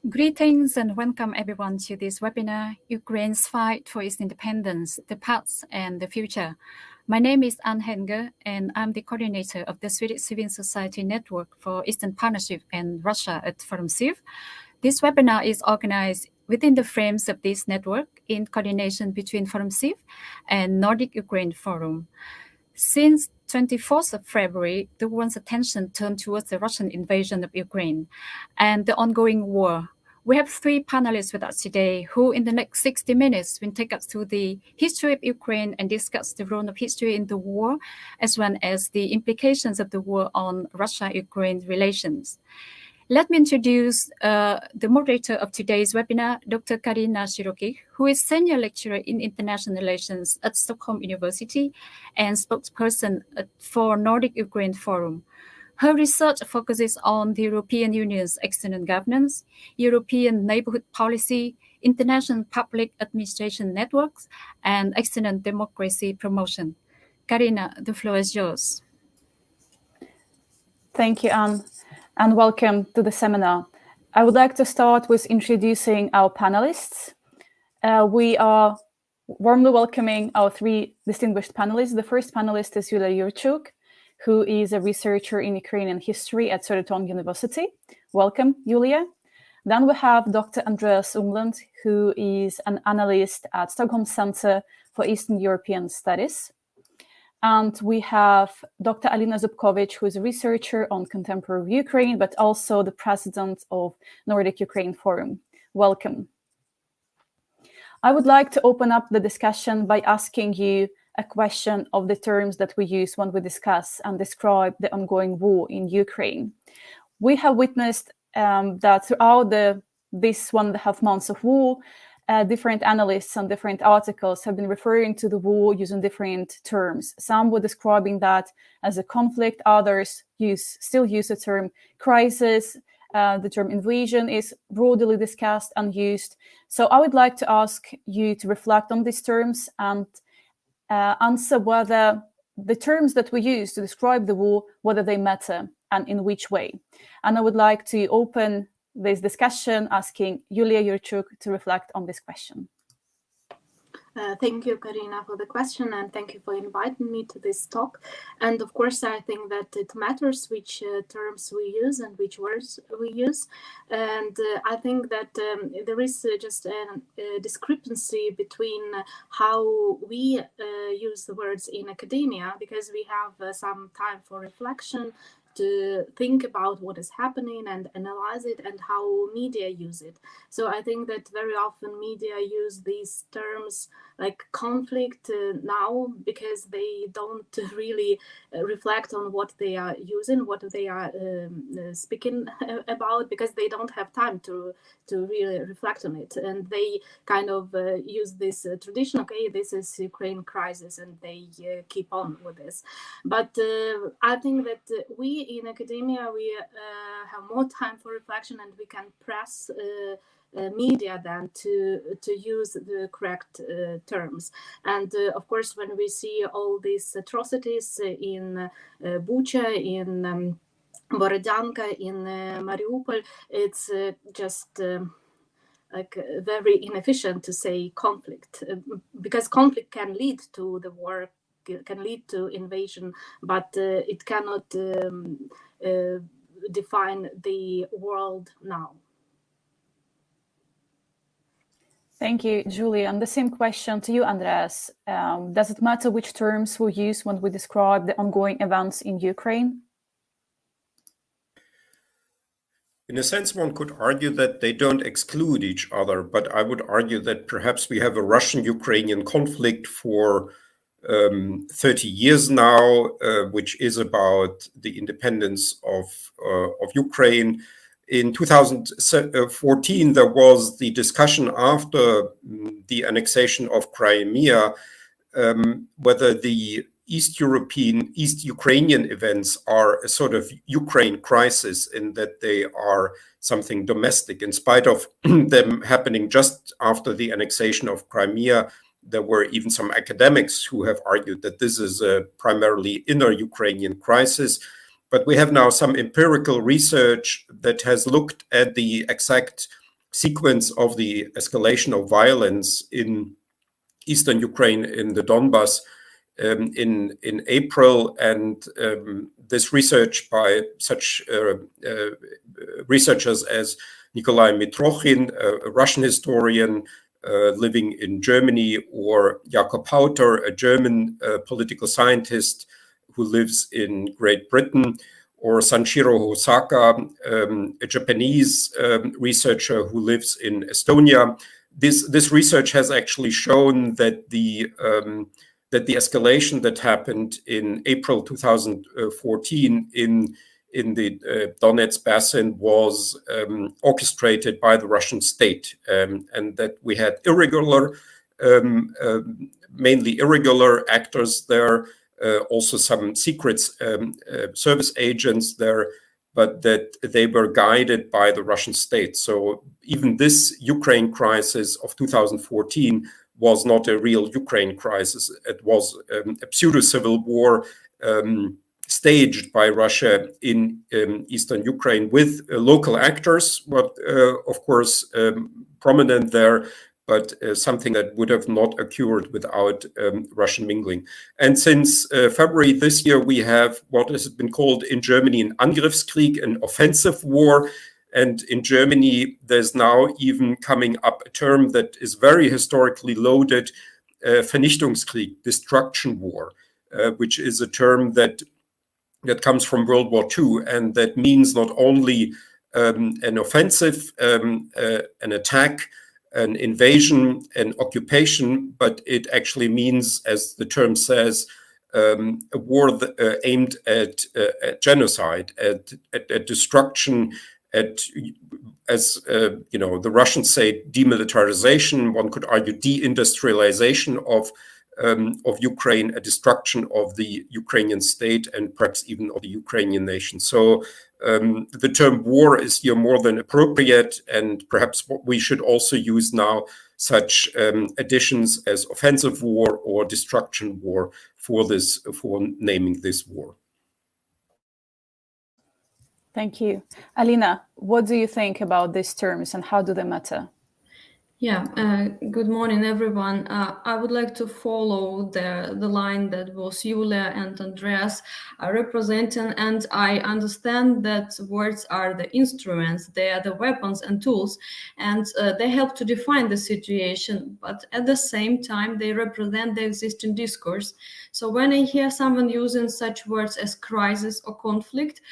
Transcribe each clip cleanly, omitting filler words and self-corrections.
Greetings and welcome everyone to this webinar, Ukraine's Fight for its Independence, the Past and the Future. My name is Ann Henge and I'm the coordinator of the Swedish Civil Society Network for Eastern Partnership and Russia at Forum CIV. This webinar is organized within the frames of this network in coordination between Forum CIV and Nordic Ukraine Forum. Since 24th of February, the world's attention turned towards the Russian invasion of Ukraine and the ongoing war. We have three panelists with us today who in the next 60 minutes will take us through the history of Ukraine and discuss the role of history in the war, as well as the implications of the war on Russia-Ukraine relations. Let me introduce the moderator of today's webinar, Dr. Karina Shyrokykh, who is Senior Lecturer in International Relations at Stockholm University and spokesperson for Nordic Ukraine Forum. Her research focuses on the European Union's external governance, European neighborhood policy, international public administration networks, and external democracy promotion. Karina, the floor is yours. Thank you, Anne, and welcome to the seminar. I would like to start with introducing our panelists. We are warmly welcoming our three distinguished panelists. The first panelist is Yuliya Yurchuk, who is a researcher in Ukrainian history at Södertorn University. Welcome, Yuliya. Then we have Dr. Andreas Umland, who is an analyst at Stockholm Center for Eastern European Studies. And we have Dr. Alina Zubkovych, who is a researcher on contemporary Ukraine, but also the president of Nordic Ukraine Forum. Welcome. I would like to open up the discussion by asking you a question of the terms that we use when we discuss and describe the ongoing war in Ukraine. We have witnessed that throughout this 1.5 months of war, different analysts and different articles have been referring to the war using different terms. Some were describing that as a conflict, others still use the term crisis. The term invasion is broadly discussed and used. So I would like to ask you to reflect on these terms and answer whether the terms that we use to describe the war, whether they matter and in which way. And I would like to open this discussion asking Yuliya Yurchuk to reflect on this question. Thank you, Karina, for the question, and thank you for inviting me to this talk. And of course, I think that it matters which terms we use and which words we use. And I think that there is just a discrepancy between how we use the words in academia, because we have some time for reflection, to think about what is happening and analyze it, and how media use it. So I think that very often media use these terms like conflict now because they don't really reflect on what they are using, what they are speaking about, because they don't have time to really reflect on it. And they kind of use this tradition, okay, this is Ukraine crisis, and they keep on with this. But I think that we in academia, we have more time for reflection, and we can press media then to use the correct terms. And of course, when we see all these atrocities in Bucha, in Borodyanka, in Mariupol, it's just like very inefficient to say conflict, because conflict can lead to the war, can lead to invasion, but it cannot define the world now. Thank you, Julie. And the same question to you, Andreas. Does it matter which terms we use when we describe the ongoing events in Ukraine? In a sense, one could argue that they don't exclude each other, but I would argue that perhaps we have a Russian-Ukrainian conflict for 30 years now, which is about the independence of Ukraine. In 2014, there was the discussion after the annexation of Crimea, whether the East Ukrainian events are a sort of Ukraine crisis, in that they are something domestic. In spite of them happening just after the annexation of Crimea, there were even some academics who have argued that this is a primarily inner Ukrainian crisis. But we have now some empirical research that has looked at the exact sequence of the escalation of violence in eastern Ukraine, in the Donbas, in April, and this research by such researchers as Nikolai Mitrokhin, a Russian historian living in Germany, or Jakob Hauter, a German political scientist who lives in Great Britain, or Sanshiro Hosaka, a Japanese researcher who lives in Estonia. This research has actually shown that the escalation that happened in April 2014 in the Donetsk basin was orchestrated by the Russian state, and that we had mainly irregular actors there, also some secret service agents there, but that they were guided by the Russian state. So even this Ukraine crisis of 2014 was not a real Ukraine crisis. It was a pseudo-civil war staged by Russia in eastern Ukraine with local actors, but of course prominent there, but something that would have not occurred without Russian mingling. And since February this year, we have what has been called in Germany an Angriffskrieg, an offensive war. And in Germany, there's now even coming up a term that is very historically loaded, Vernichtungskrieg, destruction war, which is a term that comes from World War II, and that means not only an offensive, an attack, an invasion, an occupation, but it actually means, as the term says, a war aimed at genocide, at destruction, as the Russians say, demilitarization. One could argue deindustrialization of Ukraine, a destruction of the Ukrainian state and perhaps even of the Ukrainian nation. So the term war is here more than appropriate, and perhaps what we should also use now such additions as offensive war or destruction war for naming this war. Thank you. Alina, what do you think about these terms and how do they matter? Yeah, good morning, everyone. I would like to follow the line that was Yuliya and Andreas representing, and I understand that words are the instruments, they are the weapons and tools, and they help to define the situation, but at the same time, they represent the existing discourse. So when I hear someone using such words as crisis or conflict,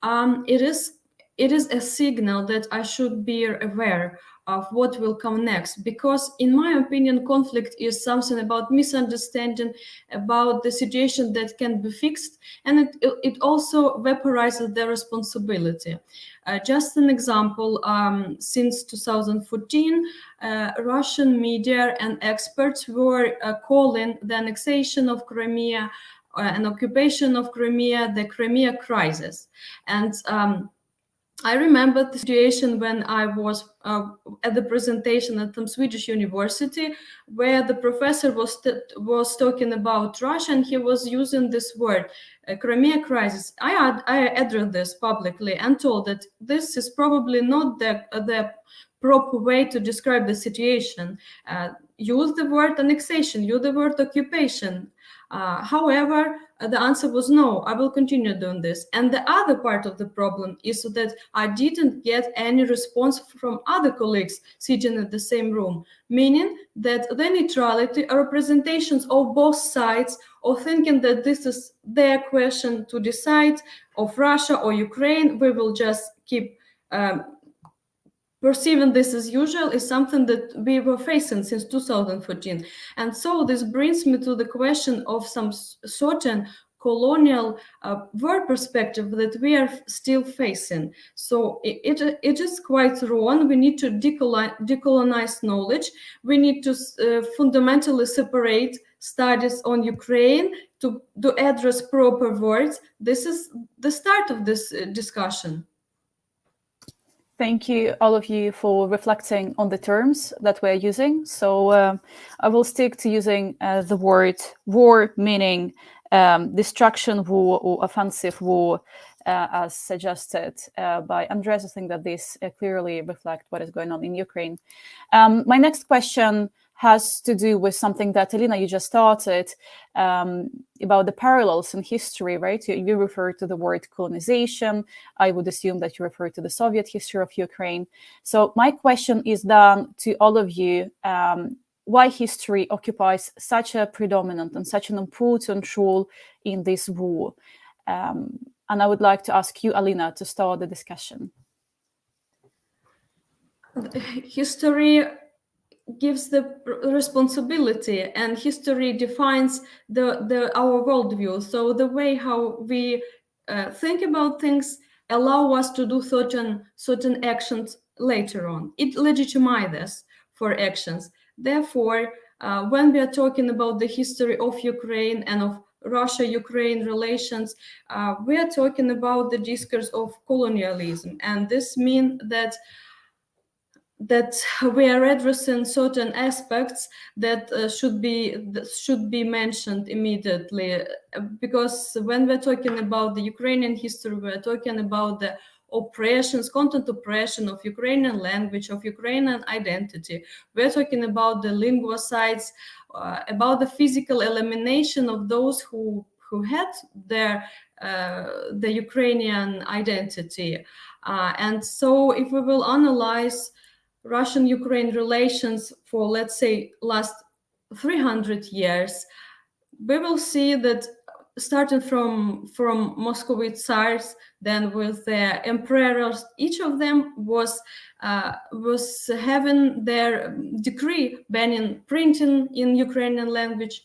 it is a signal that I should be aware of what will come next, because in my opinion, conflict is something about misunderstanding, about the situation that can be fixed, and it also vaporizes the responsibility. Just an example, since 2014, Russian media and experts were calling the annexation of Crimea, an occupation of Crimea, the Crimea crisis. And I remember the situation when I was at the presentation at some Swedish university, where the professor was talking about Russia, and he was using this word, Crimea crisis. I addressed this publicly and told that this is probably not the proper way to describe the situation. Use the word annexation, use the word occupation. However, the answer was no, I will continue doing this. And the other part of the problem is that I didn't get any response from other colleagues sitting in the same room, meaning that the neutrality or representations of both sides, or thinking that this is their question to decide of Russia or Ukraine, we will just keep perceiving this as usual, is something that we were facing since 2014. And so this brings me to the question of some certain colonial world perspective that we are still facing. So it is quite wrong. We need to decolonize knowledge. We need to fundamentally separate studies on Ukraine to address proper words. This is the start of this discussion. Thank you, all of you, for reflecting on the terms that we're using. So I will stick to using the word war, meaning destruction war or offensive war, as suggested by Andreas. I think that this clearly reflects what is going on in Ukraine. My next question has to do with something that, Alina, you just started, about the parallels in history, right? You refer to the word colonization. I would assume that you refer to the Soviet history of Ukraine. So my question is then to all of you, why history occupies such a predominant and such an important role in this war? And I would like to ask you, Alina, to start the discussion. History gives the responsibility, and history defines our worldview. So the way how we think about things allow us to do certain actions later on. It legitimizes for actions. Therefore, when we are talking about the history of Ukraine and of Russia-Ukraine relations, we are talking about the discourse of colonialism, and this means that we are addressing certain aspects that should be mentioned immediately, because when we're talking about the Ukrainian history, we're talking about the content oppression of Ukrainian language, of Ukrainian identity. We're talking about the linguicides, about the physical elimination of those who had the Ukrainian identity. And so if we will analyze Russian-Ukraine relations for, let's say, last 300 years, we will see that starting from Muscovite Tsars, then with their emperors, each of them was having their decree banning printing in Ukrainian language,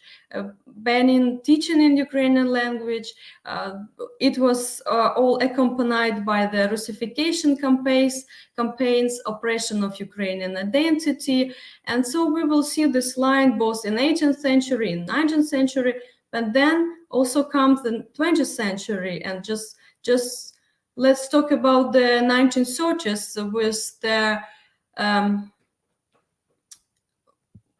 banning teaching in Ukrainian language. It was all accompanied by the Russification campaigns, oppression of Ukrainian identity. And so we will see this line both in 18th century, in 19th century, but then also comes the 20th century. And just let's talk about the 1930s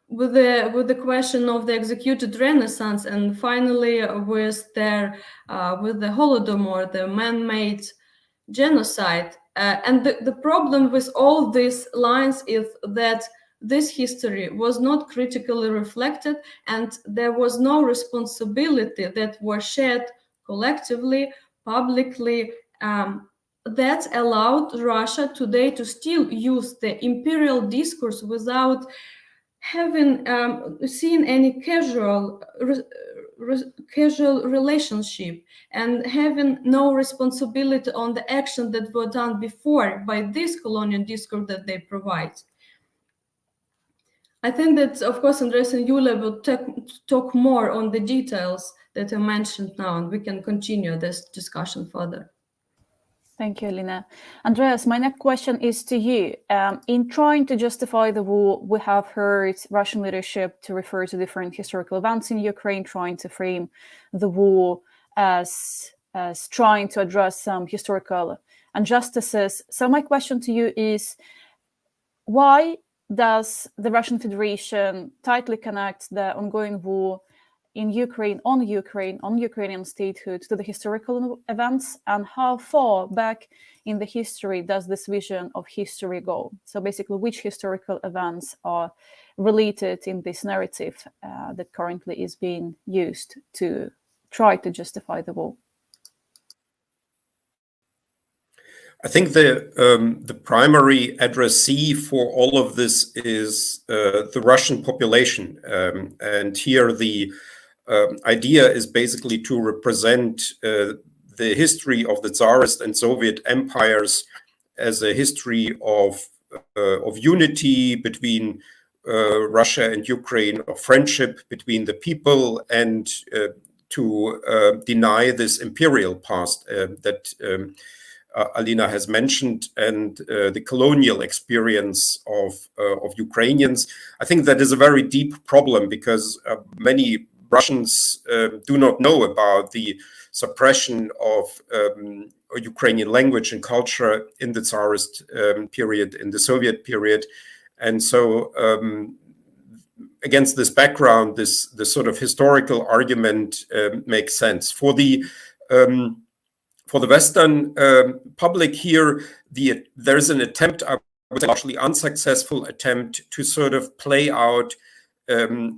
with the question of the executed Renaissance, and finally with the Holodomor, the man-made genocide. And the problem with all these lines is that this history was not critically reflected, and there was no responsibility that was shared collectively, publicly, that allowed Russia today to still use the imperial discourse without having seen any casual relationship, and having no responsibility on the action that were done before by this colonial discourse that they provide. I think that, of course, Andreas and Yuliya will talk more on the details that I mentioned now, and we can continue this discussion further. Thank you, Alina. Andreas, my next question is to you. In trying to justify the war, we have heard Russian leadership to refer to different historical events in Ukraine, trying to frame the war as trying to address some historical injustices. So my question to you is, why does the Russian Federation tightly connect the ongoing war in Ukraine, on Ukrainian statehood to the historical events, and how far back in the history does this vision of history go? So basically, which historical events are related in this narrative that currently is being used to try to justify the war? I think the primary addressee for all of this is the Russian population, and here the idea is basically to represent the history of the Tsarist and Soviet empires as a history of unity between Russia and Ukraine, of friendship between the people, and to deny this imperial past that Alina has mentioned, and the colonial experience of Ukrainians. I think that is a very deep problem, because many Russians do not know about the suppression of Ukrainian language and culture in the Tsarist period, in the Soviet period. And so against this background, this sort of historical argument makes sense. For For the Western public here, there's an attempt, I would say largely unsuccessful attempt, to sort of play out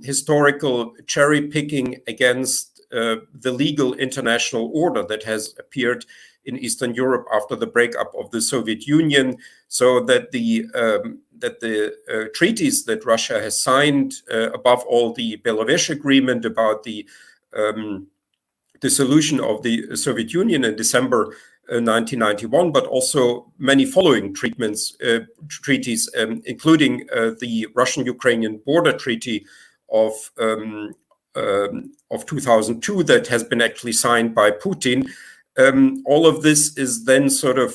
historical cherry picking against the legal international order that has appeared in Eastern Europe after the breakup of the Soviet Union, so that the treaties that Russia has signed, above all the Belarus Agreement about the dissolution of the Soviet Union in December 1991, but also many following treaties, including the Russian-Ukrainian border treaty of 2002 that has been actually signed by Putin. All of this is then sort of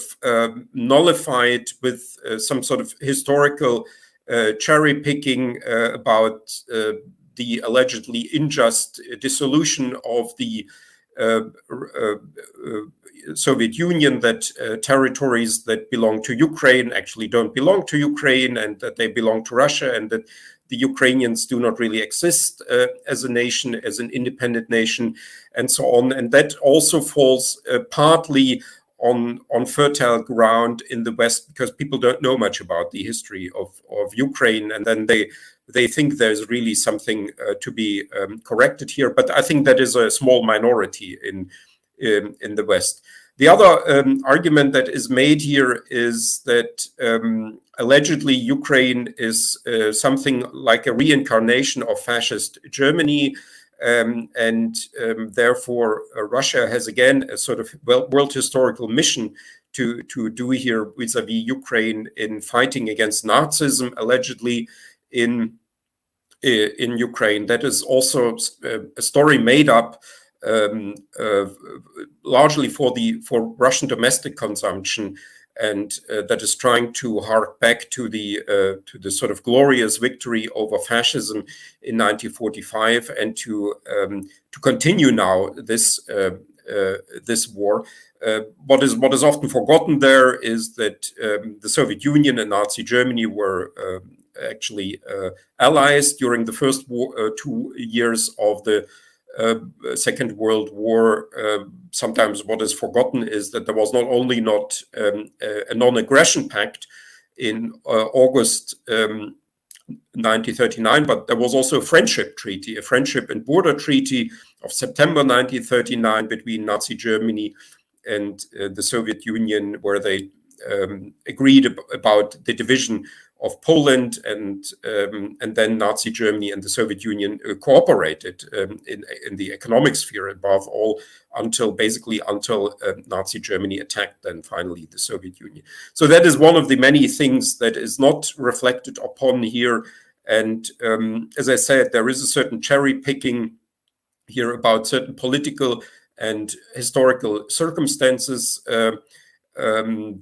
nullified with some sort of historical cherry picking about the allegedly unjust dissolution of the Soviet Union, that territories that belong to Ukraine actually don't belong to Ukraine, and that they belong to Russia, and that the Ukrainians do not really exist as a nation, as an independent nation, and so on. And that also falls partly on fertile ground in the West, because people don't know much about the history of Ukraine, and then they think there's really something to be corrected here. But I think that is a small minority in the West. The other argument that is made here is that allegedly Ukraine is something like a reincarnation of fascist Germany, and therefore Russia has again a sort of world historical mission to do here vis-a-vis Ukraine in fighting against Nazism, allegedly in Ukraine. That is also a story made up largely for Russian domestic consumption, and that is trying to hark back to the sort of glorious victory over fascism in 1945, and to continue now this war. What is often forgotten there is that the Soviet Union and Nazi Germany were actually allies during the first 2 years of the Second World War. Sometimes what is forgotten is that there was not only not a non-aggression pact in August 1939, but there was also a friendship treaty, a friendship and border treaty of September 1939 between Nazi Germany and the Soviet Union, where they agreed about the division of Poland, and then Nazi Germany and the Soviet Union cooperated in the economic sphere above all until Nazi Germany attacked then finally the Soviet Union. So that is one of the many things that is not reflected upon here. And as I said, there is a certain cherry picking here about certain political and historical circumstances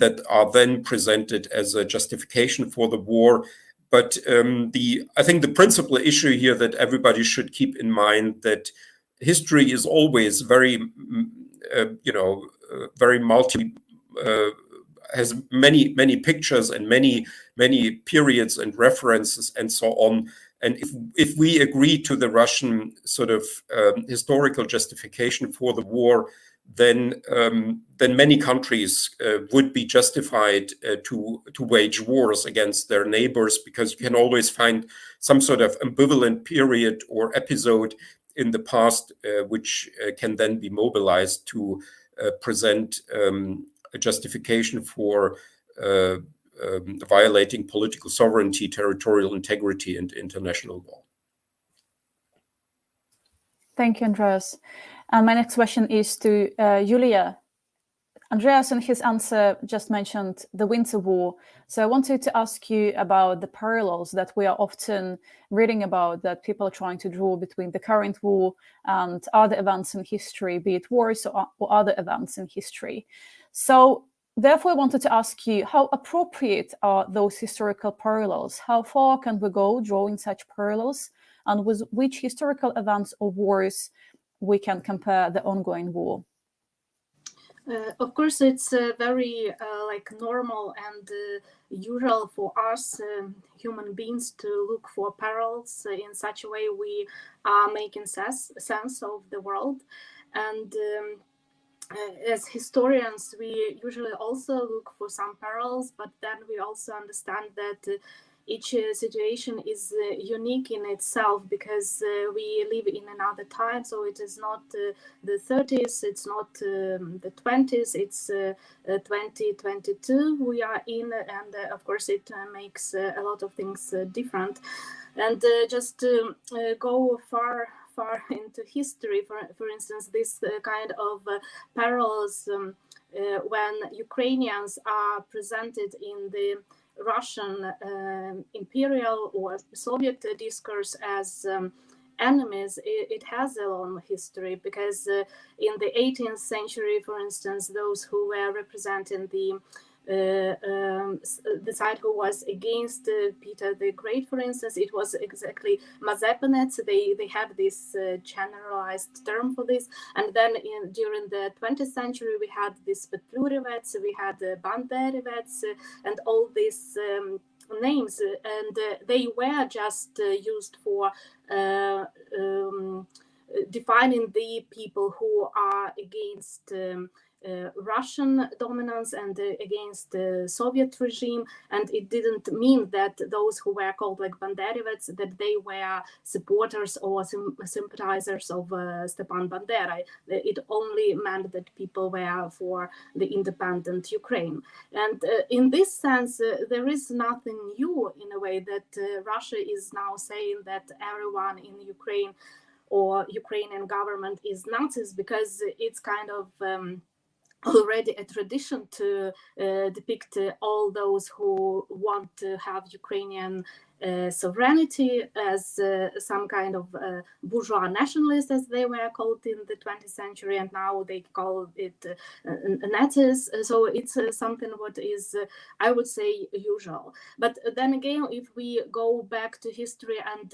that are then presented as a justification for the war. But I think the principal issue here that everybody should keep in mind, that history is always very, very has many pictures and many periods and references and so on. And if we agree to the Russian sort of historical justification for the war, then many countries would be justified to wage wars against their neighbors, because you can always find some sort of ambivalent period or episode in the past which can then be mobilized to present a justification for violating political sovereignty, territorial integrity, and international law. Thank you, Andreas. And my next question is to Yuliya. Andreas, in his answer, just mentioned the Winter War. So I wanted to ask you about the parallels that we are often reading about, that people are trying to draw between the current war and other events in history, be it wars or other events in history. So therefore, I wanted to ask you, how appropriate are those historical parallels? How far can we go drawing such parallels? And with which historical events or wars we can compare the ongoing war? Of course, it's very normal and usual for us human beings to look for parallels. In such a way, we are making sense of the world. And as historians, we usually also look for some parallels, but then we also understand that each situation is unique in itself, because we live in another time. So it is not the 30s, it's not the 20s, it's 2022 we are in, and of course it makes a lot of things different. And just to go far into history, for instance, this kind of parallels when Ukrainians are presented in the Russian imperial or Soviet discourse as enemies, it has a long history, because in the 18th century, for instance, those who were representing the side who was against Peter the Great, for instance, it was exactly Mazepanets. They had this generalized term for this. And then during the 20th century, we had this Petlurevets, we had Banderevets, and all these names, and they were just used for defining the people who are against Russian dominance and against the Soviet regime, and it didn't mean that those who were called like Banderevets, that they were supporters or sympathizers of Stepan Bandera. It only meant that people were for the independent Ukraine. And in this sense, there is nothing new in a way that Russia is now saying that everyone in Ukraine or Ukrainian government is Nazis, because it's kind of already a tradition to depict all those who want to have Ukrainian sovereignty as some kind of bourgeois nationalists, as they were called in the 20th century, and now they call it Nazis. So it's something what is, I would say, usual. But then again, if we go back to history and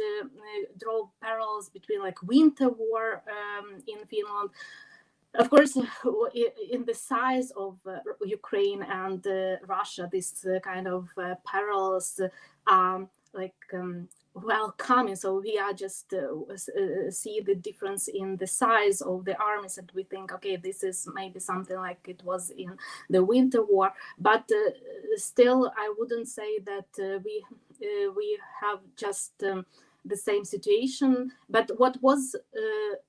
draw parallels between like Winter War in Finland, of course, in the size of Ukraine and Russia, this kind of parallels are like welcoming. So we are just see the difference in the size of the armies, and we think, okay, this is maybe something like it was in the Winter War. But still, I wouldn't say that we have just the same situation. But what was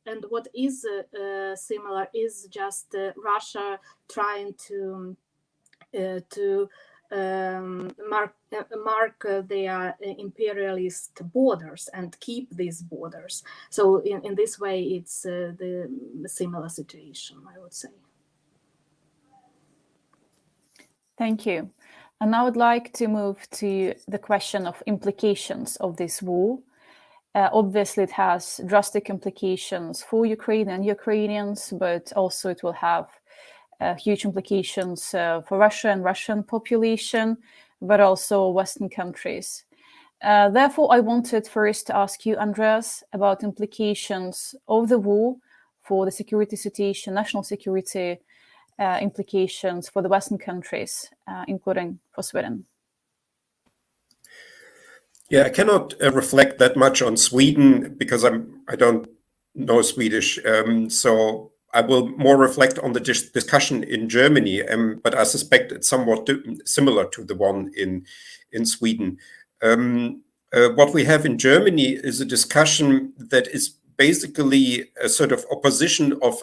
and what is similar is just Russia trying to mark their imperialist borders and keep these borders. So in this way, it's the similar situation, I would say. Thank you. And I would like to move to the question of implications of this war. Obviously, it has drastic implications for Ukraine and Ukrainians, but also it will have huge implications for Russia and Russian population, but also Western countries. Therefore, I wanted first to ask you, Andreas, about implications of the war for the security situation, national security implications for the Western countries, including for Sweden. Yeah, I cannot reflect that much on Sweden because I don't know Swedish. So I will more reflect on the discussion in Germany, but I suspect it's somewhat similar to the one in Sweden. What we have in Germany is a discussion that is basically a sort of opposition of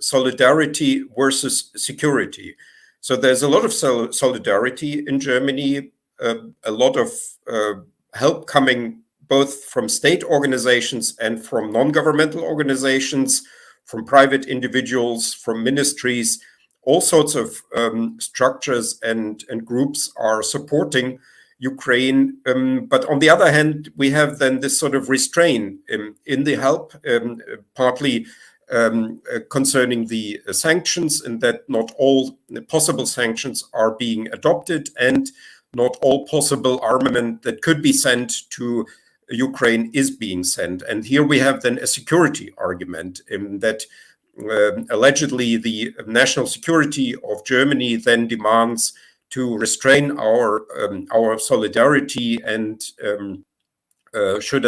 solidarity versus security. So there's a lot of solidarity in Germany, a lot of help coming both from state organizations and from non-governmental organizations, from private individuals, from ministries. All sorts of structures and groups are supporting Ukraine. But on the other hand, we have then this sort of restraint in the help, partly concerning the sanctions, and that not all possible sanctions are being adopted, and not all possible armament that could be sent to Ukraine is being sent. And here we have then a security argument that allegedly the national security of Germany then demands to restrain our solidarity and let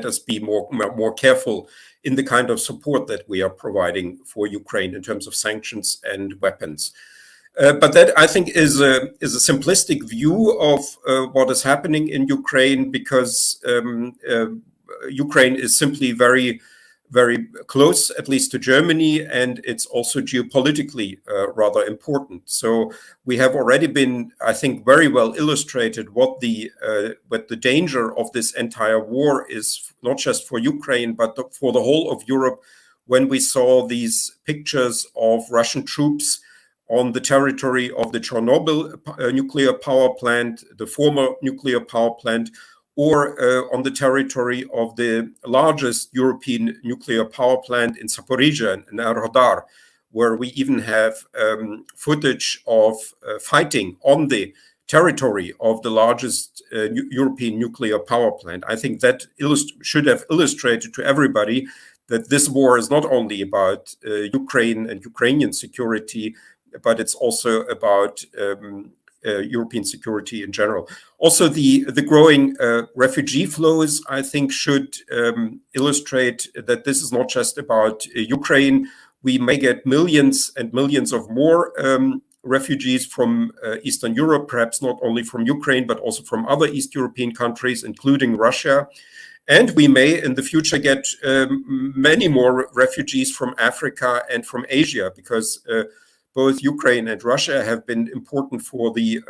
us be more careful in the kind of support that we are providing for Ukraine in terms of sanctions and weapons. But that, I think, is a simplistic view of what is happening in Ukraine, because Ukraine is simply very, very close, at least to Germany, and it's also geopolitically rather important. So we have already been, I think, very well illustrated what the danger of this entire war is, not just for Ukraine, but for the whole of Europe, when we saw these pictures of Russian troops on the territory of the Chernobyl nuclear power plant, the former nuclear power plant, or on the territory of the largest European nuclear power plant in Zaporizhzhia, in Enerhodar, where we even have footage of fighting on the territory of the largest European nuclear power plant. I think that should have illustrated to everybody that this war is not only about Ukraine and Ukrainian security, but it's also about European security in general. Also, the growing refugee flows, I think, should illustrate that this is not just about Ukraine. We may get millions and millions of more refugees from Eastern Europe, perhaps not only from Ukraine, but also from other East European countries, including Russia. And we may in the future get many more refugees from Africa and from Asia, because both Ukraine and Russia have been important for the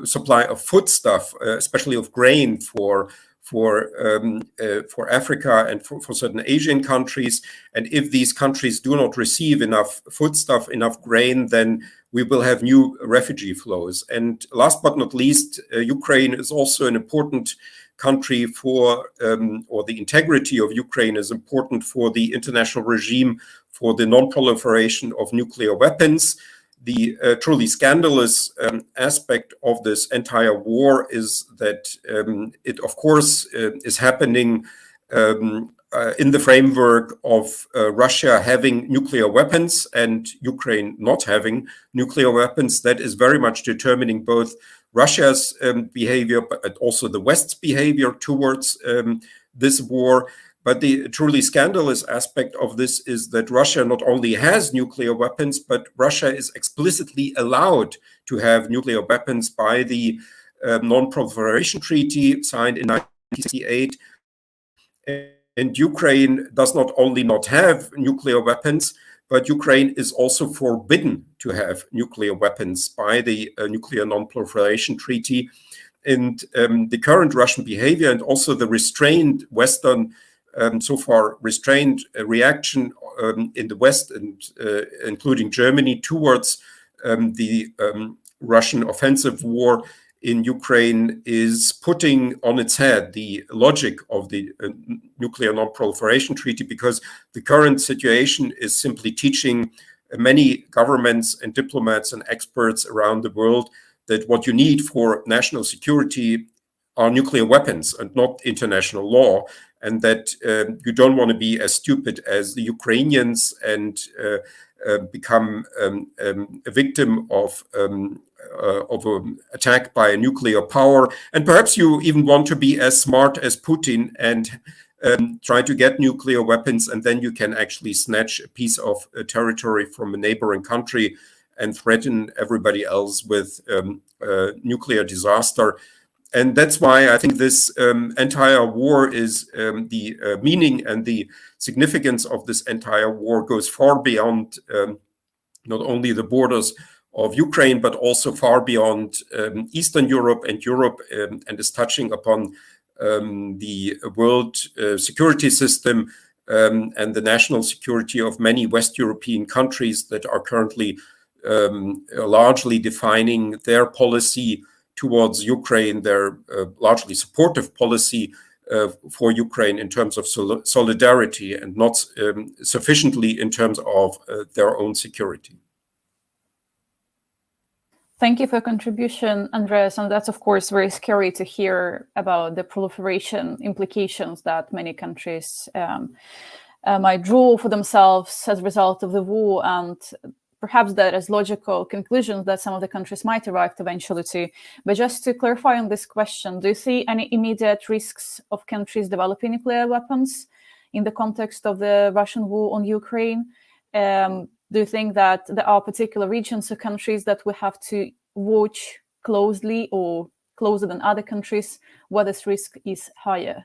supply of foodstuff, especially of grain for Africa and for certain Asian countries. And if these countries do not receive enough foodstuff, enough grain, then we will have new refugee flows. And last but not least, Ukraine is also an important country for, or the integrity of Ukraine is important for the international regime for the non-proliferation of nuclear weapons. The truly scandalous aspect of this entire war is that it, of course, is happening in the framework of Russia having nuclear weapons and Ukraine not having nuclear weapons. That is very much determining both Russia's behavior, but also the West's behavior towards this war. But the truly scandalous aspect of this is that Russia not only has nuclear weapons, but Russia is explicitly allowed to have nuclear weapons by the Non-Proliferation Treaty signed in 1968. And Ukraine does not only not have nuclear weapons, but Ukraine is also forbidden to have nuclear weapons by the Nuclear Non-Proliferation Treaty. And the current Russian behavior and also the restrained Western so far restrained reaction in the West, and including Germany, towards the Russian offensive war in Ukraine is putting on its head the logic of the Nuclear Non-Proliferation Treaty, because the current situation is simply teaching many governments and diplomats and experts around the world that what you need for national security are nuclear weapons and not international law, and that you don't want to be as stupid as the Ukrainians and become a victim of an attack by a nuclear power. And perhaps you even want to be as smart as Putin and try to get nuclear weapons, and then you can actually snatch a piece of territory from a neighboring country and threaten everybody else with nuclear disaster. And that's why I think this entire war is the meaning and the significance of this entire war goes far beyond not only the borders of Ukraine, but also far beyond Eastern Europe and Europe, and is touching upon the world security system and the national security of many West European countries that are currently largely defining their policy towards Ukraine, their largely supportive policy for Ukraine in terms of solidarity, and not sufficiently in terms of their own security. Thank you for your contribution, Andreas. And that's, of course, very scary to hear about the proliferation implications that many countries might draw for themselves as a result of the war. And perhaps that as logical conclusions that some of the countries might arrive eventually to. But just to clarify on this question, do you see any immediate risks of countries developing nuclear weapons in the context of the Russian war on Ukraine? Do you think that there are particular regions or countries that we have to watch closely or closer than other countries where this risk is higher?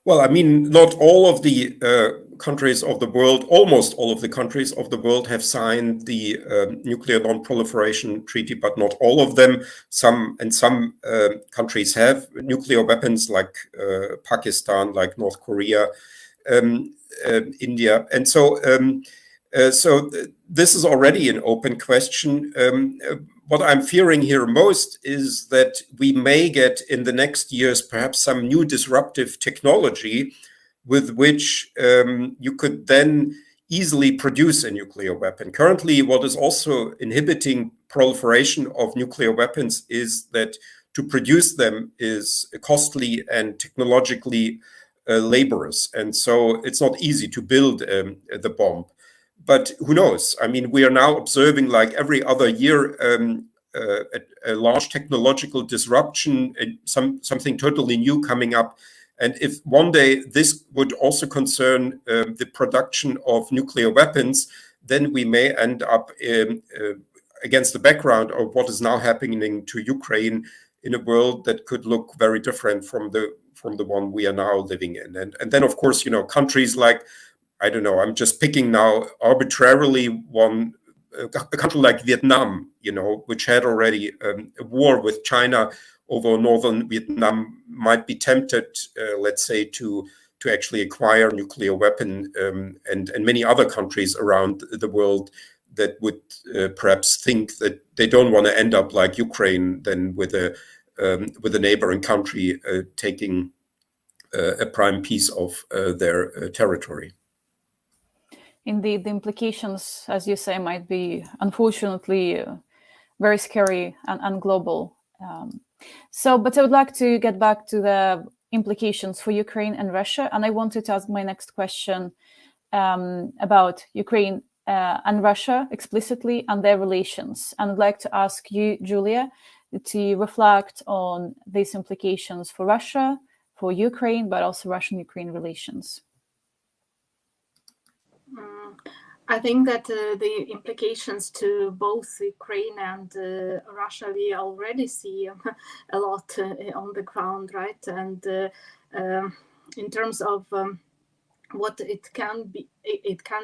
Well, I mean, not all of the countries of the world, almost all of the countries of the world have signed the Nuclear Non-Proliferation Treaty, but not all of them. Some countries have nuclear weapons, like Pakistan, like North Korea, India. And so this is already an open question. What I'm fearing here most is that we may get in the next years perhaps some new disruptive technology with which you could then easily produce a nuclear weapon. Currently, what is also inhibiting proliferation of nuclear weapons is that to produce them is costly and technologically laborious. And so it's not easy to build the bomb. But who knows? I mean, we are now observing, like every other year, a large technological disruption, something totally new coming up. And if one day this would also concern the production of nuclear weapons, then we may end up against the background of what is now happening to Ukraine in a world that could look very different from the one we are now living in. And then, of course, countries like, I don't know, I'm just picking now arbitrarily a country like Vietnam, which had already a war with China over northern Vietnam, might be tempted, let's say, to actually acquire a nuclear weapon, and many other countries around the world that would perhaps think that they don't want to end up like Ukraine, then with a neighboring country taking a prime piece of their territory. Indeed, the implications, as you say, might be, unfortunately, very scary and global. But I would like to get back to the implications for Ukraine and Russia. And I wanted to ask my next question about Ukraine and Russia explicitly and their relations. And I'd like to ask you, Yuliya, to reflect on these implications for Russia, for Ukraine, but also Russian-Ukraine relations. I think that the implications to both Ukraine and Russia, we already see a lot on the ground, right? And in terms of what it can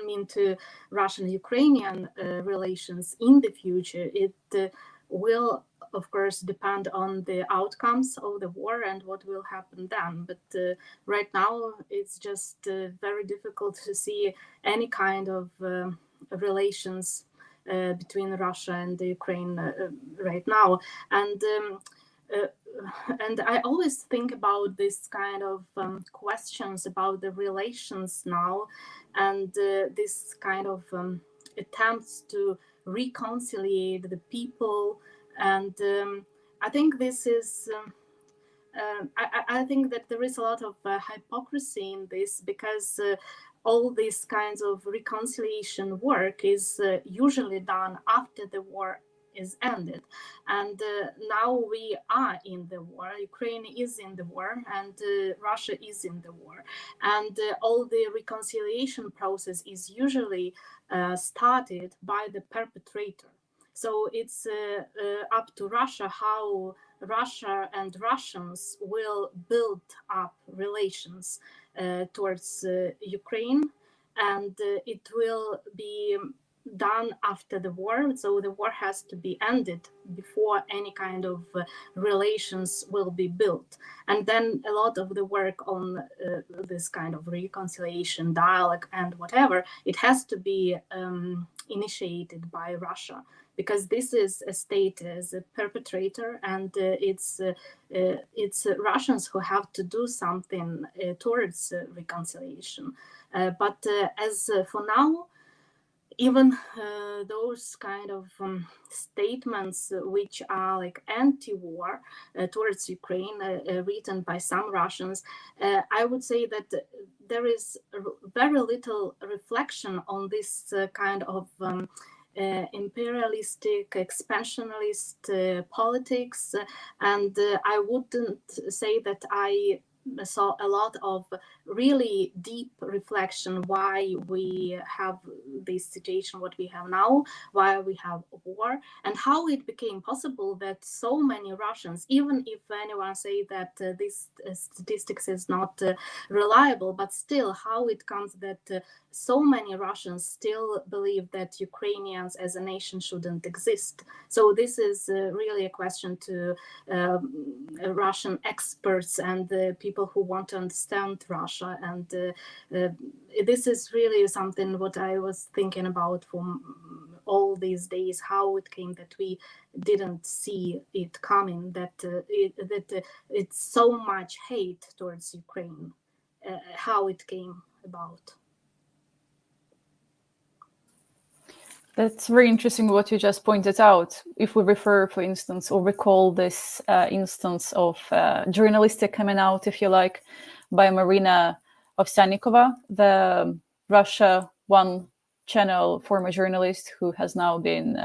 mean to Russian-Ukrainian relations in the future, it will, of course, depend on the outcomes of the war and what will happen then. But right now, it's just very difficult to see any kind of relations between Russia and the Ukraine right now. And I always think about this kind of questions about the relations now, and this kind of attempts to reconcile the people. And I think this is, I think that there is a lot of hypocrisy in this, because all these kinds of reconciliation work is usually done after the war is ended. And now we are in the war. Ukraine is in the war, and Russia is in the war. And all the reconciliation process is usually started by the perpetrator. So it's up to Russia how Russia and Russians will build up relations towards Ukraine, and it will be done after the war. So the war has to be ended before any kind of relations will be built. And then a lot of the work on this kind of reconciliation, dialogue, and whatever, it has to be initiated by Russia, because this is a state as a perpetrator, and it's Russians who have to do something towards reconciliation. But as for now, even those kind of statements which are like anti-war towards Ukraine, written by some Russians, I would say that there is very little reflection on this kind of imperialistic, expansionist politics, and I wouldn't say that I saw a lot of really deep reflection why we have this situation what we have now, why we have war, and how it became possible that so many Russians, even if anyone say that this statistics is not reliable, but still how it comes that so many Russians still believe that Ukrainians as a nation shouldn't exist. So this is really a question to Russian experts and the people who want to understand Russia. And this is really something what I was thinking about for all these days, how it came that we didn't see it coming, that it's so much hate towards Ukraine, how it came about. That's very interesting what you just pointed out. If we refer, for instance, or recall this instance of journalistic coming out, if you like, by Marina Ovsyannikova, the Russia One channel former journalist who has now been,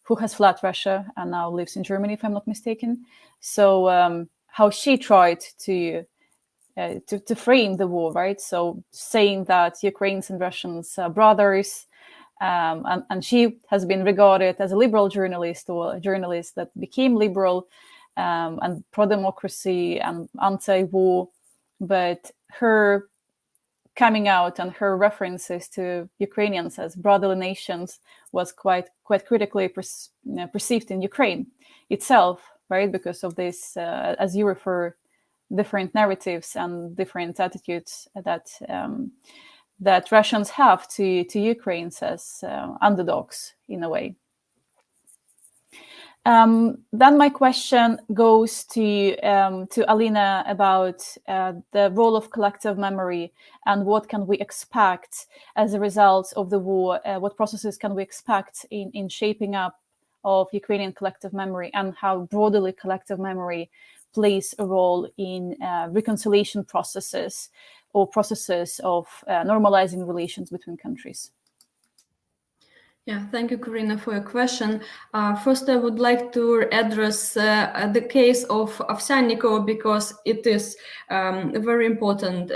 who has fled Russia and now lives in Germany, if I'm not mistaken. So how she tried to frame the war, right? So saying that Ukrainians and Russians are brothers, and she has been regarded as a liberal journalist, or a journalist that became liberal and pro-democracy and anti-war, but her coming out and her references to Ukrainians as brotherly nations was quite critically perceived in Ukraine itself, right? Because of this, as you refer, different narratives and different attitudes that Russians have to Ukrainians as underdogs in a way. Then my question goes to Alina about the role of collective memory and what can we expect as a result of the war. What processes can we expect in shaping up of Ukrainian collective memory, and how broadly collective memory plays a role in reconciliation processes or processes of normalizing relations between countries? Yeah, thank you, Karina, for your question. First, I would like to address the case of Ovsyannikova, because it is very important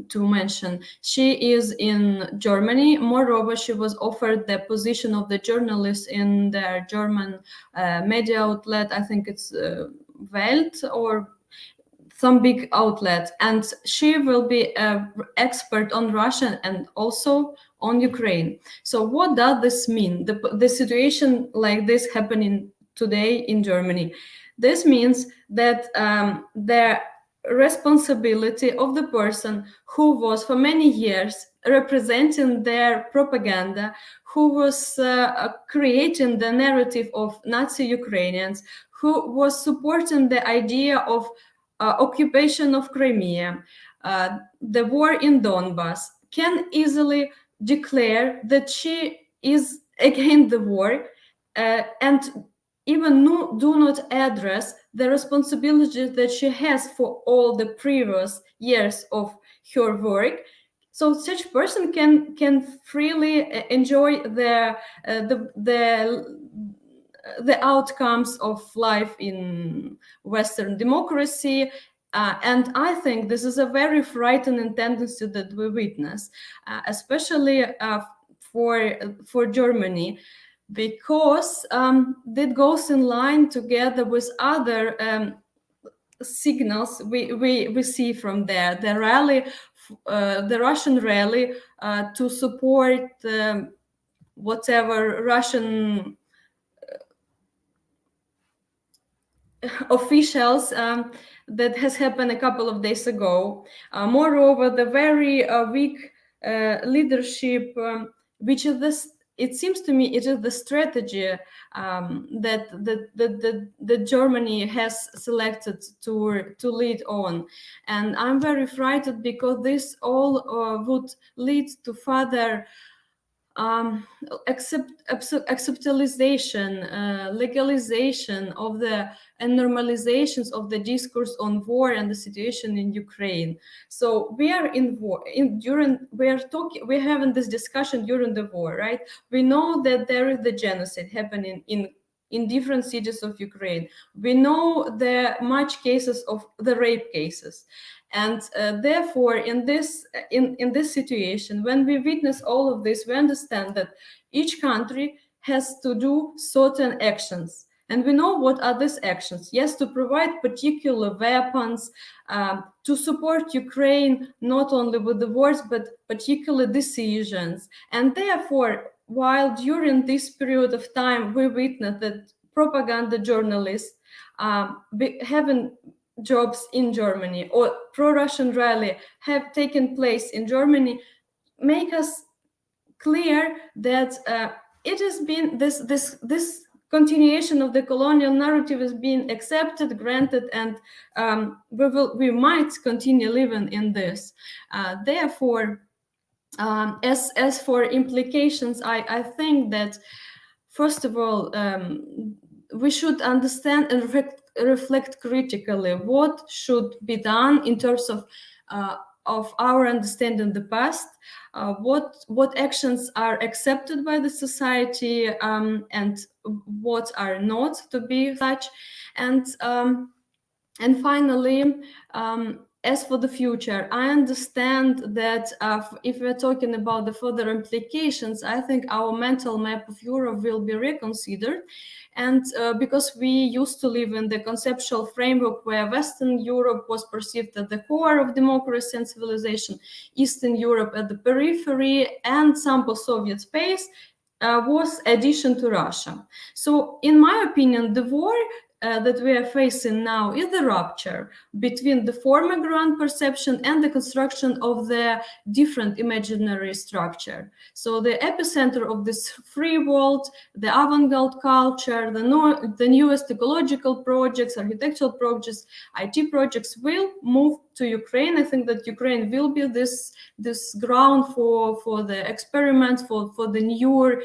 to mention. She is in Germany. Moreover, she was offered the position of the journalist in their German media outlet. I think it's Welt or some big outlet, and she will be an expert on Russia and also on Ukraine. So what does this mean? The situation like this happening today in Germany. This means that the responsibility of the person who was for many years representing their propaganda, who was creating the narrative of Nazi Ukrainians, who was supporting the idea of occupation of Crimea, the war in Donbass, can easily declare that she is against the war and even do not address the responsibility that she has for all the previous years of her work. So such person can freely enjoy the outcomes of life in Western democracy. And I think this is a very frightening tendency that we witness, especially for Germany, because that goes in line together with other signals we see from there. The rally, the Russian rally to support whatever Russian officials that has happened a couple of days ago. Moreover, the very weak leadership, which is this, it seems to me, it is the strategy that Germany has selected to lead on, and I'm very frightened because this all would lead to further acceptalization, legalization of the and normalizations of the discourse on war and the situation in Ukraine. So we are in war. We're having this discussion during the war, right? We know that there is the genocide happening in different cities of Ukraine. We know there are much cases of the rape cases. And therefore, in this situation, when we witness all of this, we understand that each country has to do certain actions. And we know what are these actions. Yes, to provide particular weapons, to support Ukraine, not only with the words, but particular decisions. And therefore, while during this period of time, we witnessed that propaganda journalists having jobs in Germany or pro-Russian rally have taken place in Germany, make us clear that it has been this continuation of the colonial narrative has been accepted, granted, and we might continue living in this. Therefore, as for implications, I think that first of all, we should understand and reflect critically what should be done in terms of our understanding the past, what actions are accepted by the society, and what are not to be such, and finally, as for the future, I understand that if we're talking about the further implications, I think our mental map of Europe will be reconsidered. And because we used to live in the conceptual framework where Western Europe was perceived at the core of democracy and civilization, Eastern Europe at the periphery, and some post-Soviet space was addition to Russia. So in my opinion, the war that we are facing now is the rupture between the former grand perception and the construction of the different imaginary structure. So the epicenter of this free world, the avant-garde culture, the newest ecological projects, architectural projects, IT projects will move to Ukraine. I think that Ukraine will be this ground for the experiments, for the newer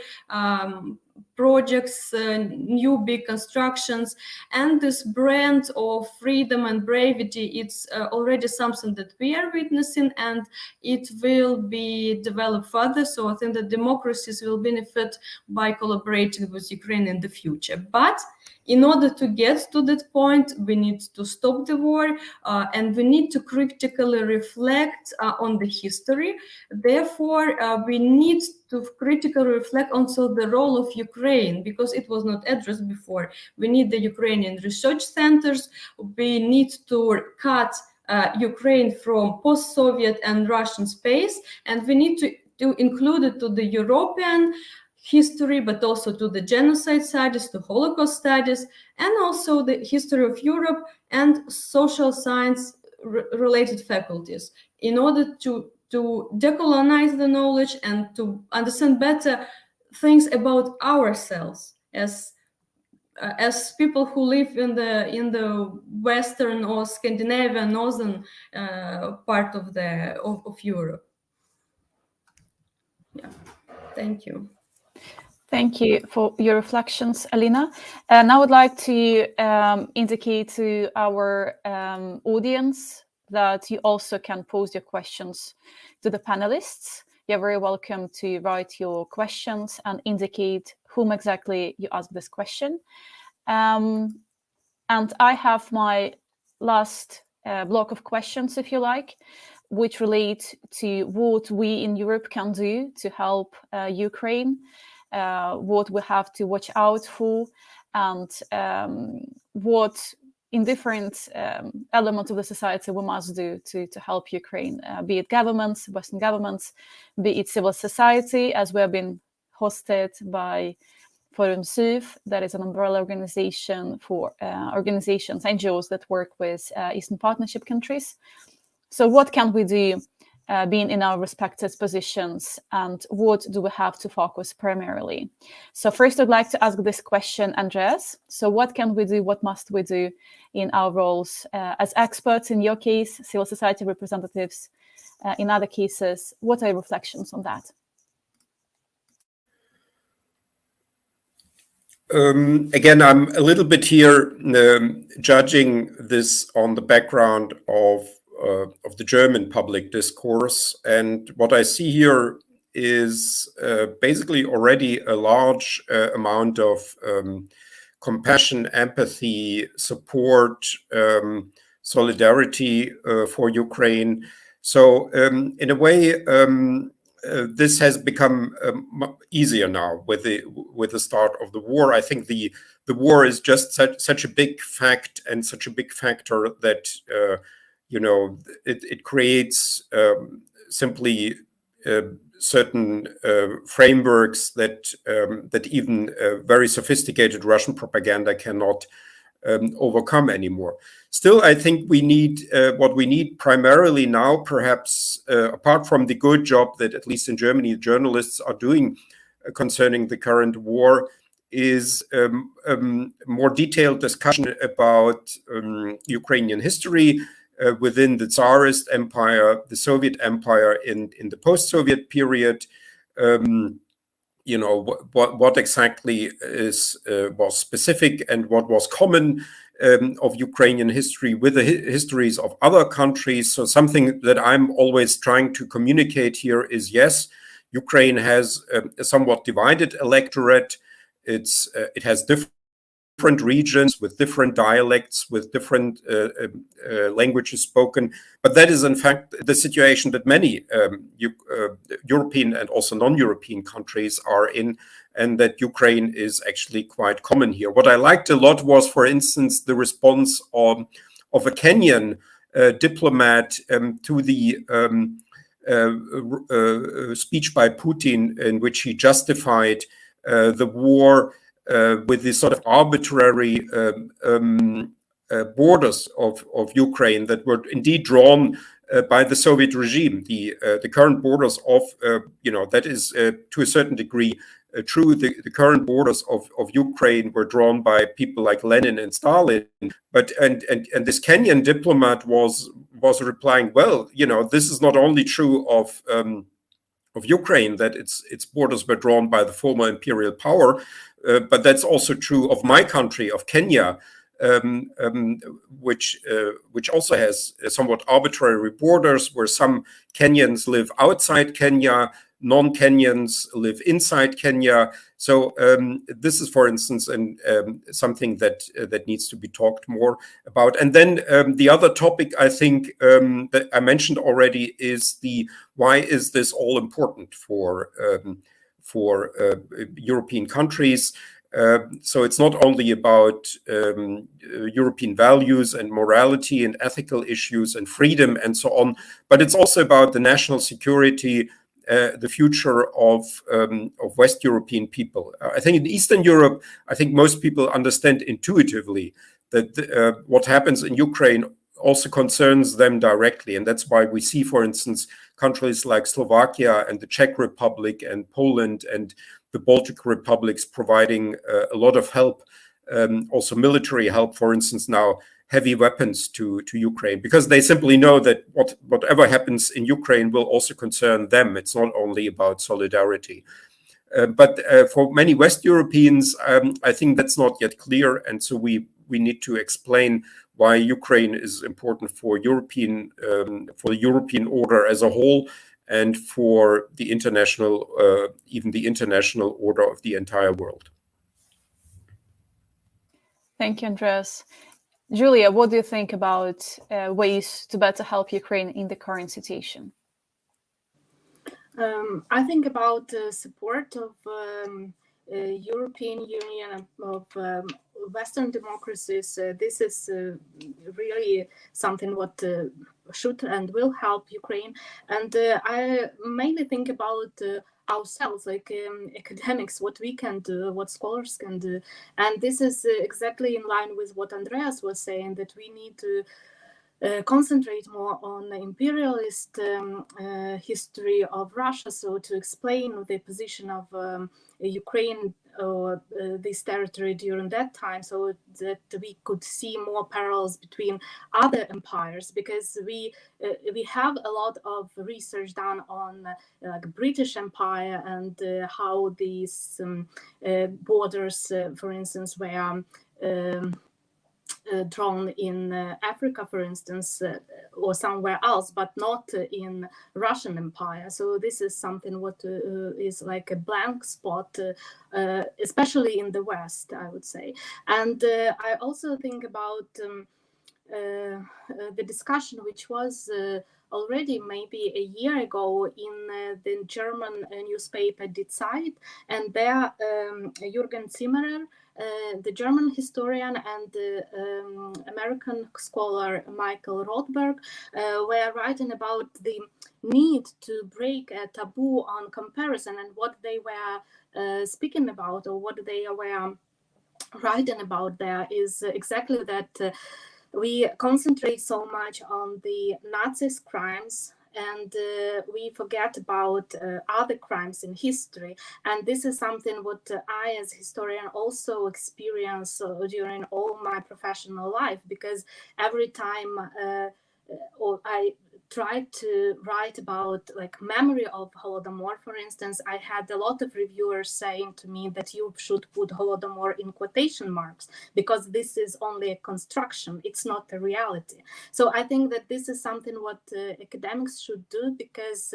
projects, new big constructions, and this brand of freedom and bravery, it's already something that we are witnessing, and it will be developed further. So I think that democracies will benefit by collaborating with Ukraine in the future. But in order to get to that point, we need to stop the war, and we need to critically reflect on the history. Therefore, we need to critically reflect also the role of Ukraine, because it was not addressed before. We need the Ukrainian research centers. We need to cut Ukraine from post-Soviet and Russian space, and we need to include it to the European history, but also to the genocide studies, to Holocaust studies, and also the history of Europe and social science related faculties, in order to decolonize the knowledge and to understand better things about ourselves as people who live in the Western or Scandinavian northern part of Europe. Yeah, thank you. Thank you for your reflections, Alina. And I would like to indicate to our audience that you also can pose your questions to the panelists. You're very welcome to write your questions and indicate whom exactly you ask this question. And I have my last block of questions, if you like, which relate to what we in Europe can do to help Ukraine, what we have to watch out for, and what in different elements of the society we must do to help Ukraine, be it governments, Western governments, be it civil society, as we have been hosted by Forum SCEEUS, that is an umbrella organization for organizations, NGOs that work with Eastern Partnership countries. So what can we do being in our respective positions, and what do we have to focus primarily? So first I'd like to ask this question, Andreas. So what can we do, what must we do in our roles as experts, in your case, civil society representatives, in other cases? What are your reflections on that? Again, I'm a little bit here judging this on the background of the German public discourse, and what I see here is basically already a large amount of compassion, empathy, support, solidarity for Ukraine. So in a way, this has become easier now with the start of the war. I think the war is just such a big fact and such a big factor that you know, it creates simply certain frameworks that that even very sophisticated Russian propaganda cannot overcome anymore. Still, I think we need what we need primarily now, perhaps apart from the good job that at least in Germany journalists are doing concerning the current war, is more detailed discussion about Ukrainian history within the Tsarist Empire, the Soviet Empire in the post-Soviet period. You know, what exactly was specific and what was common of Ukrainian history with the histories of other countries. So something that I'm always trying to communicate here is, yes, Ukraine has a somewhat divided electorate. It has different regions with different dialects, with different languages spoken. But that is in fact the situation that many European and also non-European countries are in, and that Ukraine is actually quite common here. What I liked a lot was, for instance, the response of a Kenyan diplomat to the speech by Putin, in which he justified the war with this sort of arbitrary borders of Ukraine that were indeed drawn by the Soviet regime. The current borders of, you know, that is to a certain degree true. The current borders of Ukraine were drawn by people like Lenin and Stalin. But and this Kenyan diplomat was replying, well, you know, this is not only true of Ukraine, that its borders were drawn by the former imperial power, but that's also true of my country, of Kenya, which also has somewhat arbitrary borders, where some Kenyans live outside Kenya, non-Kenyans live inside Kenya. So this is, for instance, something that needs to be talked more about. And then the other topic I think that I mentioned already is why is this all important for European countries? So it's not only about European values and morality and ethical issues and freedom and so on, but it's also about the national security, the future of West European people. I think in Eastern Europe, I think most people understand intuitively that what happens in Ukraine also concerns them directly. And that's why we see, for instance, countries like Slovakia and the Czech Republic and Poland and the Baltic republics providing a lot of help, also military help, for instance, now heavy weapons to Ukraine, because they simply know that whatever happens in Ukraine will also concern them. It's not only about solidarity. But for many West Europeans, I think that's not yet clear. And so we need to explain why Ukraine is important for the European order as a whole, and for the international, even the international order of the entire world. Thank you, Andreas. Yuliya, what do you think about ways to better help Ukraine in the current situation? I think about support of European Union, of Western democracies. This is really something what should and will help Ukraine. And I mainly think about ourselves, like academics, what we can do, what scholars can do. And this is exactly in line with what Andreas was saying, that we need to concentrate more on the imperialist history of Russia, so to explain the position of Ukraine this territory during that time, so that we could see more parallels between other empires, because we have a lot of research done on like British Empire and how these borders, for instance, were drawn in Africa, for instance, or somewhere else, but not in Russian Empire. So this is something what is like a blank spot, especially in the West, I would say. And I also think about the discussion which was already maybe a year ago in the German newspaper Die Zeit, and there Jürgen Zimmerer, the German historian, and the American scholar Michael Rothberg were writing about the need to break a taboo on comparison, and what they were speaking about, or what they were writing about there, is exactly that we concentrate so much on the Nazis' crimes, and we forget about other crimes in history. And this is something what I, as a historian, also experience during all my professional life, because every time I tried to write about like memory of Holodomor, for instance, I had a lot of reviewers saying to me that you should put Holodomor in quotation marks, because this is only a construction, it's not a reality. So I think that this is something what academics should do, because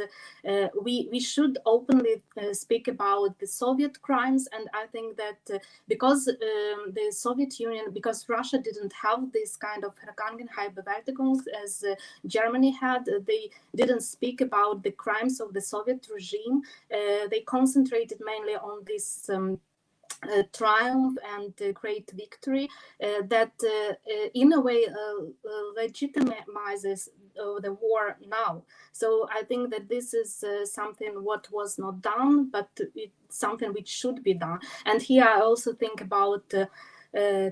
we should openly speak about the Soviet crimes. And I think that because the Soviet Union, because Russia didn't have this kind of Vergangenheitsbewältigung as Germany had, they didn't speak about the crimes of the Soviet regime. They concentrated mainly on this triumph and great victory that in a way legitimizes the war now. So I think that this is something what was not done, but it's something which should be done. And here I also think about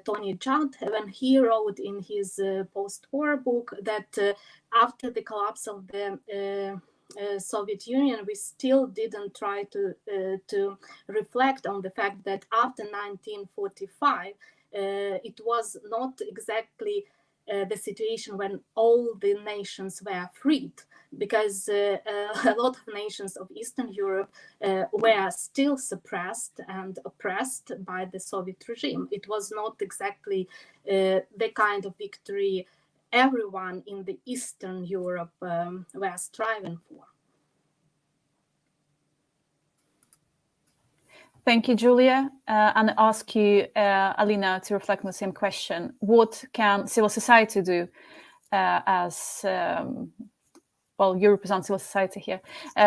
Tony Judd, when he wrote in his post-war book that after the collapse of the Soviet Union, we still didn't try to reflect on the fact that after 1945, it was not exactly the situation when all the nations were freed, because a lot of nations of Eastern Europe were still suppressed and oppressed by the Soviet regime. It was not exactly the kind of victory everyone in the Eastern Europe were striving for. Thank you, Yuliya. And I ask you, Alina, to reflect on the same question. What can civil society do well, you represent civil society here.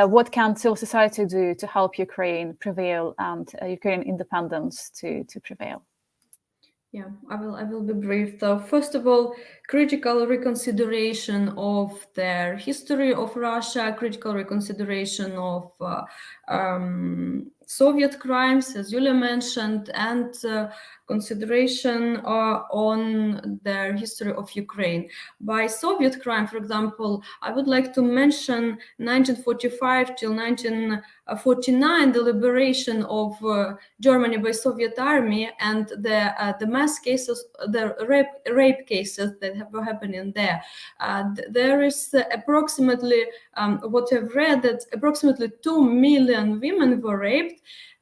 What can civil society do to help Ukraine prevail and Ukrainian independence to prevail? Yeah, I will be brief. So first of all, critical reconsideration of their history of Russia, critical reconsideration of Soviet crimes, as Yuliya mentioned, and consideration on their history of Ukraine. By Soviet crime, for example, I would like to mention 1945 till 1949, the liberation of Germany by Soviet army, and the mass cases, the rape cases that were happening there. There is approximately, what I've read, that approximately 2 million women were raped.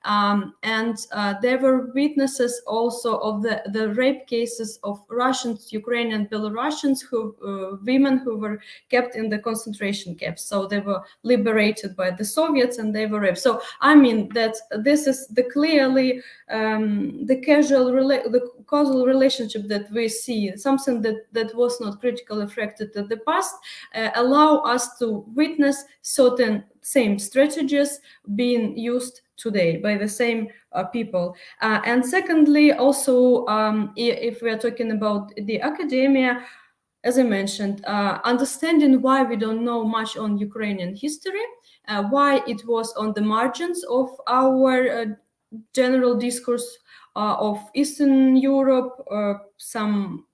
And there were witnesses also of the rape cases of Russians, Ukrainian, Belarusians, women who were kept in the concentration camps. So they were liberated by the Soviets and they were raped. So I mean that this is the clearly the causal relationship that we see, something that was not critically reflected in the past, allow us to witness certain same strategies being used today by the same people. And secondly, also, if we are talking about the academia, as I mentioned, understanding why we don't know much on Ukrainian history, why it was on the margins of our general discourse of Eastern Europe, some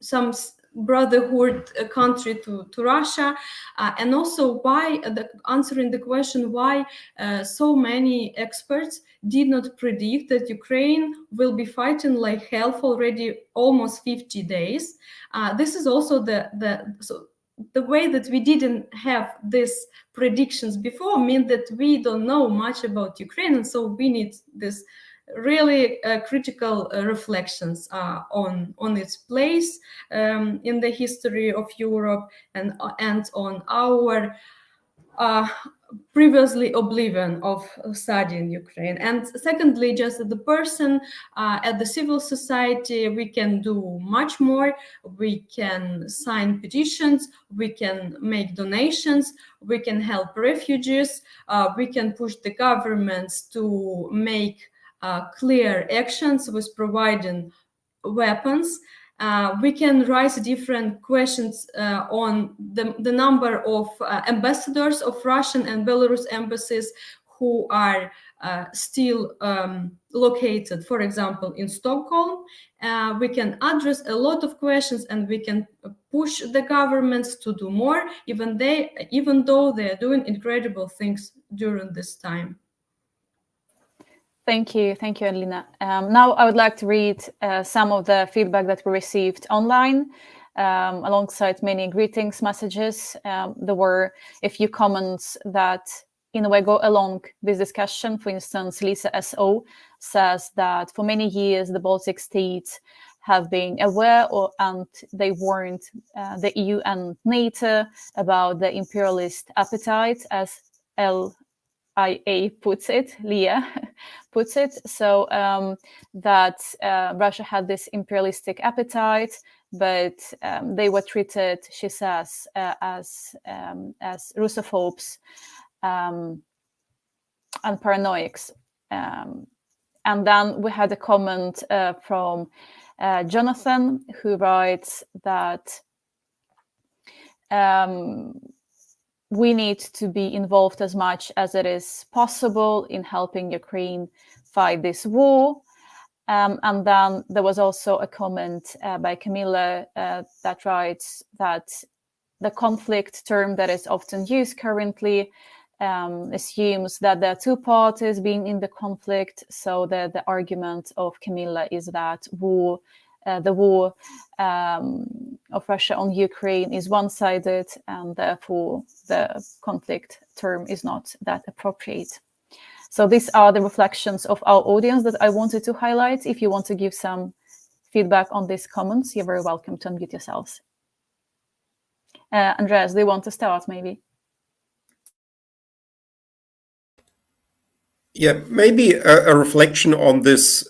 brotherhood country to Russia, and also why answering the question why so many experts did not predict that Ukraine will be fighting like hell for already almost 50 days. This is also the way that we didn't have these predictions before mean that we don't know much about Ukraine, and so we need this really critical reflections on its place in the history of Europe and on our previously oblivion of studying Ukraine. And secondly, just as the person at the civil society, we can do much more. We can sign petitions, we can make donations, we can help refugees, we can push the governments to make clear actions with providing weapons. We can raise different questions on the number of ambassadors of Russian and Belarus embassies who are still located, for example, in Stockholm. We can address a lot of questions, and we can push the governments to do more, even though they are doing incredible things during this time. Thank you, Alina. Now I would like to read some of the feedback that we received online, alongside many greetings messages. There were a few comments that in a way go along this discussion. For instance, Lisa S.O. says that for many years the Baltic states have been aware and they warned the EU and NATO about the imperialist appetite, as LIA puts it, Leah puts it, so that Russia had this imperialistic appetite, but they were treated, she says, as Russophobes and paranoics. And then we had a comment from Jonathan, who writes that we need to be involved as much as it is possible in helping Ukraine fight this war. And then there was also a comment by Camilla that writes that the conflict term that is often used currently assumes that there are two parties being in the conflict. So the argument of Camilla is that the war of Russia on Ukraine is one-sided, and therefore the conflict term is not that appropriate. So these are the reflections of our audience that I wanted to highlight. If you want to give some feedback on these comments, you're very welcome to unmute yourselves. Andreas, do you want to start maybe? Yeah, maybe a reflection on this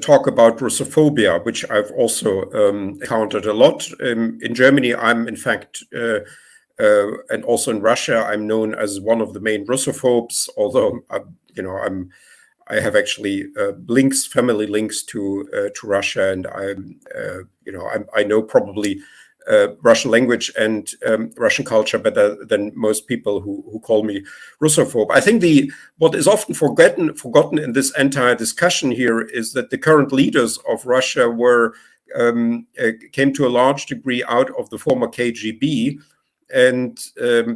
talk about Russophobia, which I've also encountered a lot. In Germany, I'm in fact, and also in Russia, I'm known as one of the main Russophobes, although I have actually family links to Russia, and I know probably Russian language and Russian culture better than most people who call me Russophobe. I think what is often forgotten in this entire discussion here is that the current leaders of Russia came to a large degree out of the former KGB, and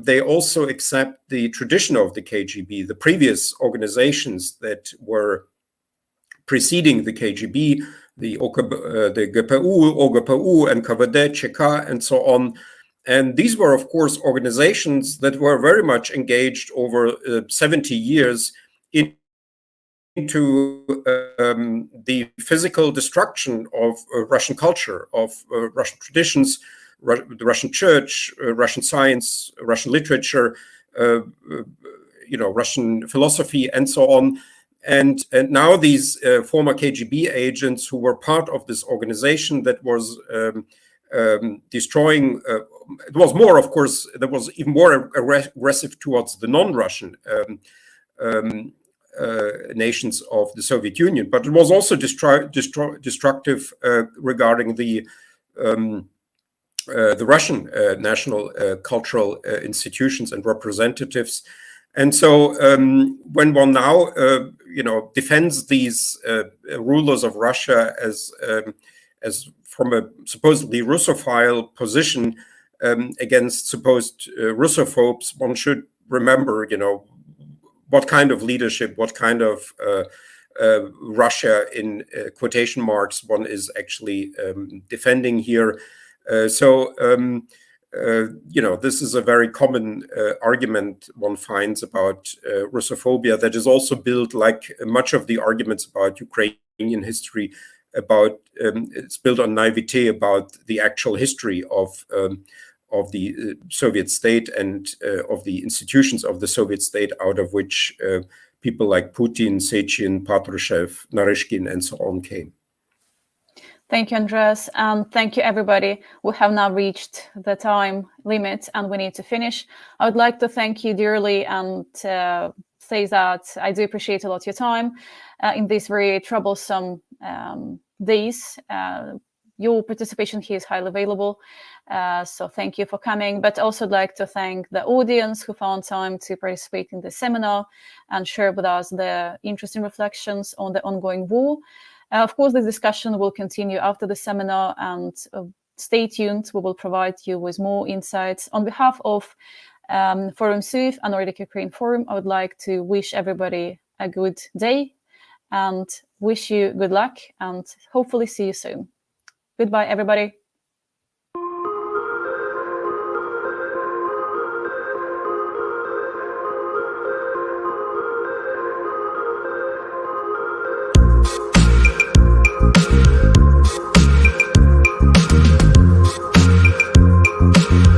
they also accept the tradition of the KGB, the previous organizations that were preceding the KGB, the GPU, OGPU, NKVD, ČK, and so on. And these were, of course, organizations that were very much engaged over 70 years into the physical destruction of Russian culture, of Russian traditions, the Russian church, Russian science, Russian literature, Russian philosophy, and so on. And now these former KGB agents who were part of this organization that was destroying, it was more, of course, there was even more aggressive towards the non-Russian nations of the Soviet Union, but it was also destructive regarding the Russian national cultural institutions and representatives. And so when one now, defends these rulers of Russia as from a supposedly Russophile position against supposed Russophobes, one should remember, what kind of leadership, what kind of Russia in quotation marks one is actually defending here. This is a very common argument one finds about Russophobia that is also built, like much of the arguments about Ukrainian history, it's built on naivete about the actual history of the Soviet state and of the institutions of the Soviet state, out of which people like Putin, Sechin, Patrushev, Narishkin, and so on came. Thank you, Andreas, and thank you, everybody. We have now reached the time limit and we need to finish. I would like to thank you dearly and say that I do appreciate a lot your time in these very troublesome days. Your participation here is highly valuable, so thank you for coming. But also I'd like to thank the audience who found time to participate in the seminar and share with us their interesting reflections on the ongoing war. Of course, this discussion will continue after the seminar, and stay tuned. We will provide you with more insights. On behalf of Forum SCEEUS and Nordic Ukraine Forum, I would like to wish everybody a good day and wish you good luck and hopefully see you soon. Goodbye, everybody.